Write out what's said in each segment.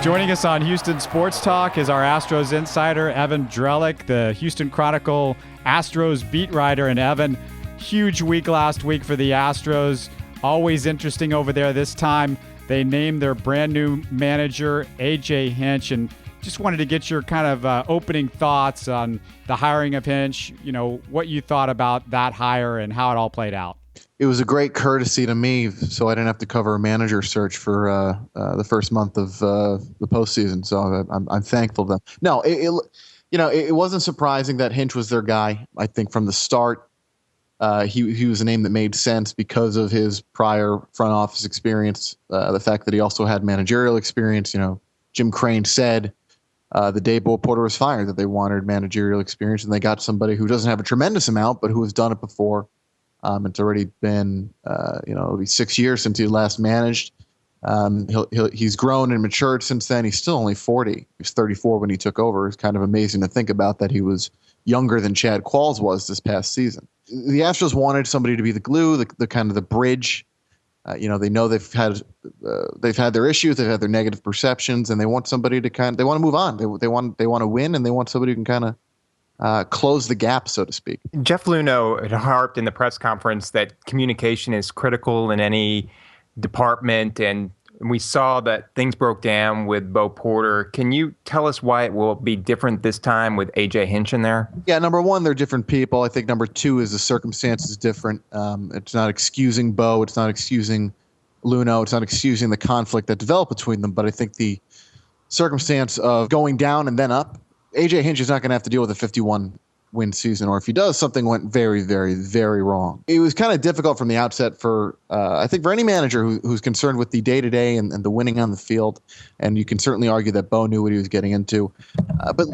Joining us on Houston Sports Talk is our Astros insider, Evan Drellich, the Houston Chronicle Astros beat writer. And Evan, huge week last week for the Astros. Always interesting over there. This time they named their brand new manager, AJ Hinch, and just wanted to get your kind of opening thoughts on the hiring of Hinch, you know, what you thought about that hire and how it all played out. It was a great courtesy to me, so I didn't have to cover a manager search for the first month of the postseason. So I'm thankful to them. No, it wasn't surprising that Hinch was their guy. I think from the start, he was a name that made sense because of his prior front office experience. The fact that he also had managerial experience. You know, Jim Crane said the day Bo Porter was fired that they wanted managerial experience, and they got somebody who doesn't have a tremendous amount, but who has done it before. It's already been, it'll be 6 years since he last managed. He's grown and matured since then. He's still only 40. He was 34 when he took over. It's kind of amazing to think about that he was younger than Chad Qualls was this past season. The Astros wanted somebody to be the glue, the kind of the bridge. They know they've had their issues, they've had their negative perceptions, and they want somebody to they want to move on. They want to win, and they want somebody who can kind of close the gap, so to speak. Jeff Luhnow had harped in the press conference that communication is critical in any department, and we saw that things broke down with Bo Porter. Can you tell us why it will be different this time with AJ Hinch in there? Yeah, number one, they're different people. I think number two is the circumstances different. It's not excusing Bo. It's not excusing Luhnow. It's not excusing the conflict that developed between them. But I think the circumstance of going down and then up, AJ Hinch is not going to have to deal with a 51-win season, or if he does, something went very, very, very wrong. It was kind of difficult from the outset for, I think, for any manager who's concerned with the day-to-day and the winning on the field, and you can certainly argue that Bo knew what he was getting into. But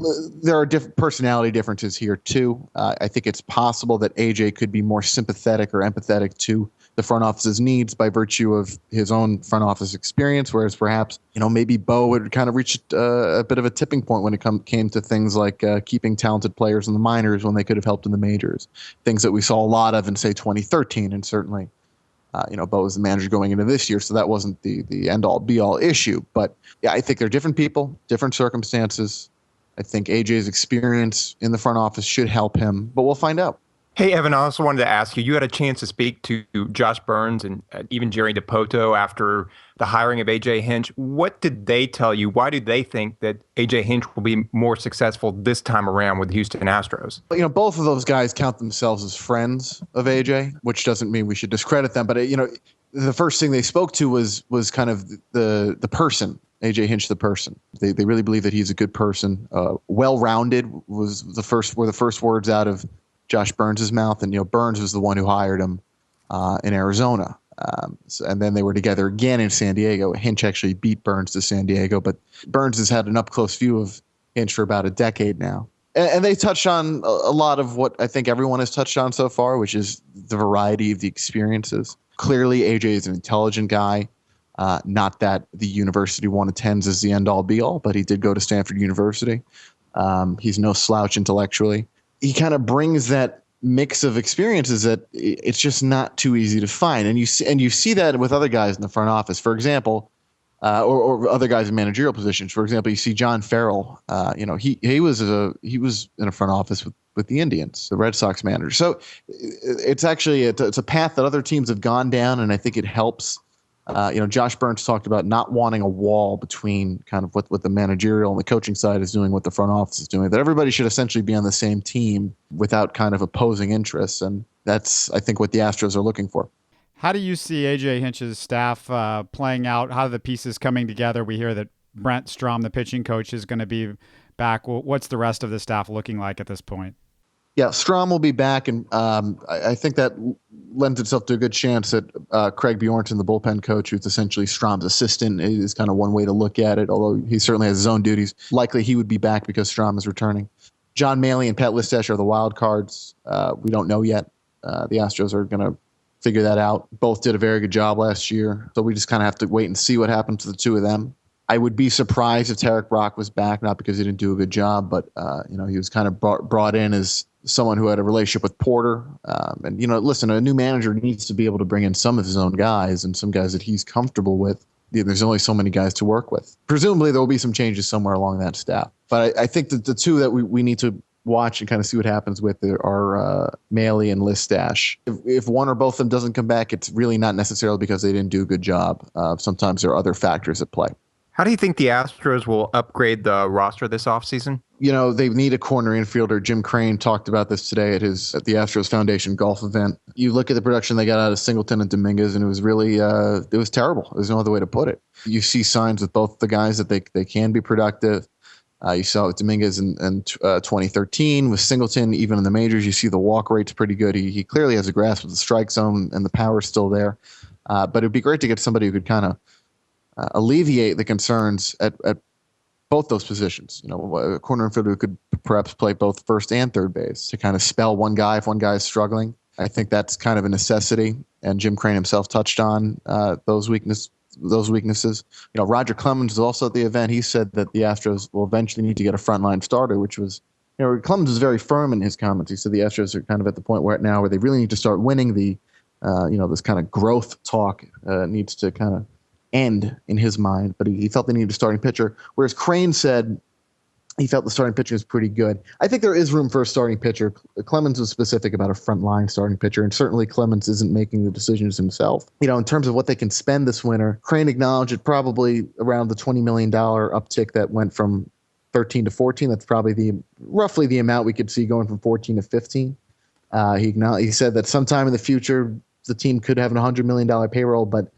there are different personality differences here, too. I think it's possible that AJ could be more sympathetic or empathetic to the front office's needs by virtue of his own front office experience, whereas perhaps, maybe Bo would kind of reach a bit of a tipping point when it came to things like keeping talented players in the minors when they could have helped in the majors, things that we saw a lot of in, say, 2013, and certainly, Bo was the manager going into this year, so that wasn't the end-all, be-all issue. But, yeah, I think they're different people, different circumstances. I think AJ's experience in the front office should help him, but we'll find out. Hey, Evan, I also wanted to ask you had a chance to speak to Josh Burns and even Jerry DiPoto after the hiring of AJ Hinch. What did they tell you? Why do they think that AJ Hinch will be more successful this time around with the Houston Astros? Both of those guys count themselves as friends of AJ, which doesn't mean we should discredit them. But, the first thing they spoke to was kind of the person, AJ Hinch, the person. They really believe that he's a good person. Well-rounded were the first words out of Josh Burns' mouth, and Burns was the one who hired him in Arizona, and then they were together again in San Diego. Hinch actually beat Burns to San Diego, but Burns has had an up-close view of Hinch for about a decade now. And they touched on a lot of what I think everyone has touched on so far, which is the variety of the experiences. Clearly, AJ is an intelligent guy. Not that the university one attends is the end-all, be-all, but he did go to Stanford University. He's no slouch intellectually. He kind of brings that mix of experiences that it's just not too easy to find. And you see that with other guys in the front office, for example, or other guys in managerial positions. For example, you see John Farrell. He was in a front office with the Indians, the Red Sox manager. So it's actually it's a path that other teams have gone down, and I think it helps. Josh Burns talked about not wanting a wall between kind of what the managerial and the coaching side is doing, what the front office is doing, that everybody should essentially be on the same team without kind of opposing interests. And that's, I think, what the Astros are looking for. How do you see AJ Hinch's staff playing out? How are the pieces coming together? We hear that Brent Strom, the pitching coach, is going to be back. What's the rest of the staff looking like at this point? Yeah, Strom will be back, and I think that lends itself to a good chance that Craig Bjornson, the bullpen coach, who's essentially Strom's assistant, is kind of one way to look at it, although he certainly has his own duties. Likely he would be back because Strom is returning. John Maley and Pat Listesh are the wild cards. We don't know yet. The Astros are going to figure that out. Both did a very good job last year, so we just kind of have to wait and see what happens to the two of them. I would be surprised if Tarek Brock was back, not because he didn't do a good job, but he was kind of brought in as someone who had a relationship with Porter. Listen, a new manager needs to be able to bring in some of his own guys and some guys that he's comfortable with. there's only so many guys to work with. Presumably there will be some changes somewhere along that staff. But I think that the two that we need to watch and kind of see what happens with are Maley and Listash. If one or both of them doesn't come back, it's really not necessarily because they didn't do a good job. Sometimes there are other factors at play. How do you think the Astros will upgrade the roster this offseason? They need a corner infielder. Jim Crane talked about this today at the Astros Foundation golf event. You look at the production they got out of Singleton and Dominguez, and it was really it was terrible. There's no other way to put it. You see signs with both the guys that they can be productive. You saw it with Dominguez in 2013. With Singleton, even in the majors, you see the walk rate's pretty good. He clearly has a grasp of the strike zone, and the power's still there. But it'd be great to get somebody who could kind of alleviate the concerns at both those positions. A corner infielder who could perhaps play both first and third base to kind of spell one guy if one guy is struggling. I think that's kind of a necessity, and Jim Crane himself touched on those weaknesses. Roger Clemens was also at the event. He said that the Astros will eventually need to get a frontline starter, which was, Clemens was very firm in his comments. He said the Astros are kind of at the point where they really need to start winning. This kind of growth talk needs to kind of end in his mind, but he felt they needed a starting pitcher, whereas Crane said he felt the starting pitcher was pretty good. I think there is room for a starting pitcher. Clemens was specific about a frontline starting pitcher, and certainly Clemens isn't making the decisions himself. In terms of what they can spend this winter, Crane acknowledged it probably around the $20 million uptick that went from 13 to 14. That's probably roughly the amount we could see going from 14 to 15. He said that sometime in the future the team could have an $100 million payroll, but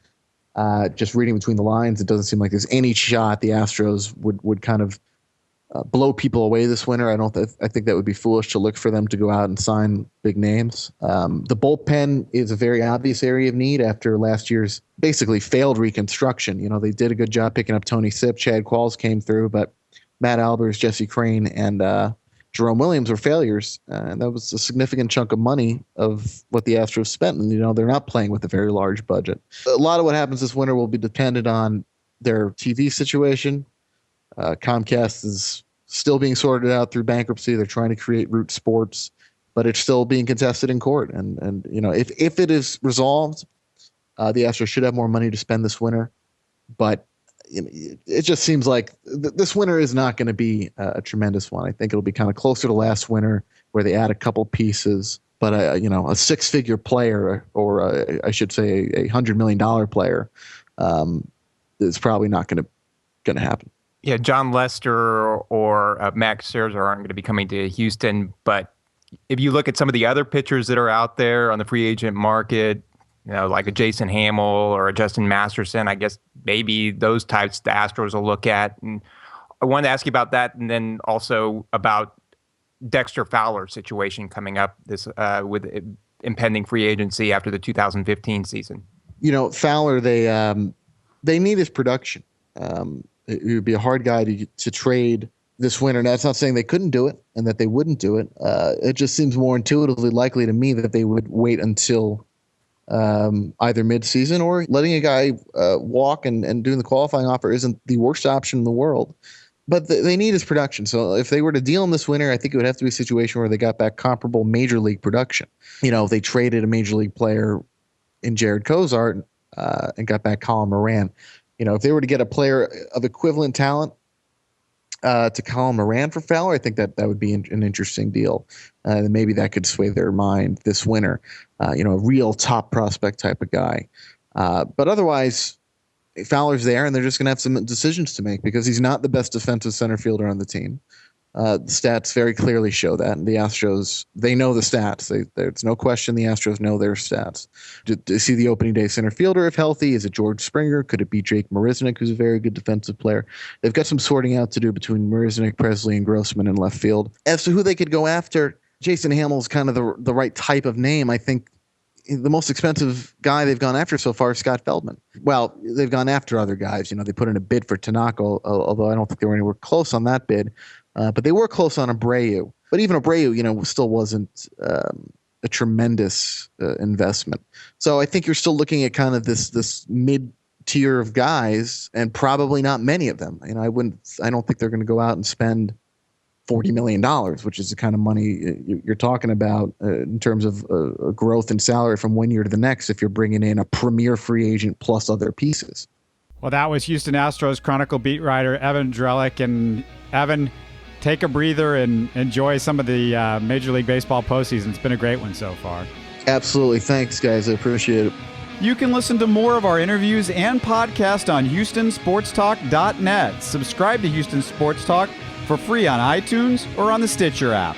just reading between the lines, it doesn't seem like there's any shot the Astros would kind of blow people away this winter. I think that would be foolish to look for them to go out and sign big names. The bullpen is a very obvious area of need after last year's basically failed reconstruction. They did a good job picking up Tony Sipp. Chad Qualls came through, but Matt Albers, Jesse Crane, and Jerome Williams were failures. And that was a significant chunk of money of what the Astros spent. And, they're not playing with a very large budget. A lot of what happens this winter will be dependent on their TV situation. Comcast is still being sorted out through bankruptcy. They're trying to create Root Sports, but it's still being contested in court. And if it is resolved, the Astros should have more money to spend this winter. But it just seems like this winter is not going to be a tremendous one. I think it'll be kind of closer to last winter where they add a couple pieces. But a six-figure player, or I should say a $100 million player, is probably not going to happen. Yeah, John Lester or Max Scherzer aren't going to be coming to Houston. But if you look at some of the other pitchers that are out there on the free agent market, like a Jason Hamill or a Justin Masterson, I guess maybe those types the Astros will look at. And I wanted to ask you about that, and then also about Dexter Fowler's situation coming up this with impending free agency after the 2015 season. Fowler, they need his production. It would be a hard guy to trade this winter. Now, that's not saying they couldn't do it and that they wouldn't do it. It just seems more intuitively likely to me that they would wait until either midseason, or letting a guy walk and doing the qualifying offer isn't the worst option in the world. But they need his production. So if they were to deal him this winter, I think it would have to be a situation where they got back comparable major league production. If they traded a major league player in Jared Cozart and got back Colin Moran. If they were to get a player of equivalent talent to Colin Moran for Fowler, I think that would be an interesting deal. And maybe that could sway their mind this winter. A real top prospect type of guy. But otherwise, Fowler's there, and they're just going to have some decisions to make because he's not the best defensive center fielder on the team. The stats very clearly show that. And the Astros, they know the stats. There's no question the Astros know their stats. To see the opening day center fielder if healthy, is it George Springer? Could it be Jake Marisnick, who's a very good defensive player? They've got some sorting out to do between Marisnick, Presley, and Grossman in left field. As to who they could go after, Jason Hamill's kind of the right type of name. I think the most expensive guy they've gone after so far is Scott Feldman. Well, they've gone after other guys. They put in a bid for Tanaka, although I don't think they were anywhere close on that bid. But they were close on Abreu. But even Abreu, still wasn't a tremendous investment. So I think you're still looking at kind of this mid-tier of guys, and probably not many of them. I don't think they're going to go out and spend $40 million, which is the kind of money you're talking about in terms of growth in salary from one year to the next if you're bringing in a premier free agent plus other pieces. Well, that was Houston Astros Chronicle beat writer Evan Drellich. And Evan, take a breather and enjoy some of the Major League Baseball postseason. It's been a great one so far. Absolutely. Thanks, guys. I appreciate it. You can listen to more of our interviews and podcast on HoustonSportsTalk.net. Subscribe to Houston Sports Talk for free on iTunes or on the Stitcher app.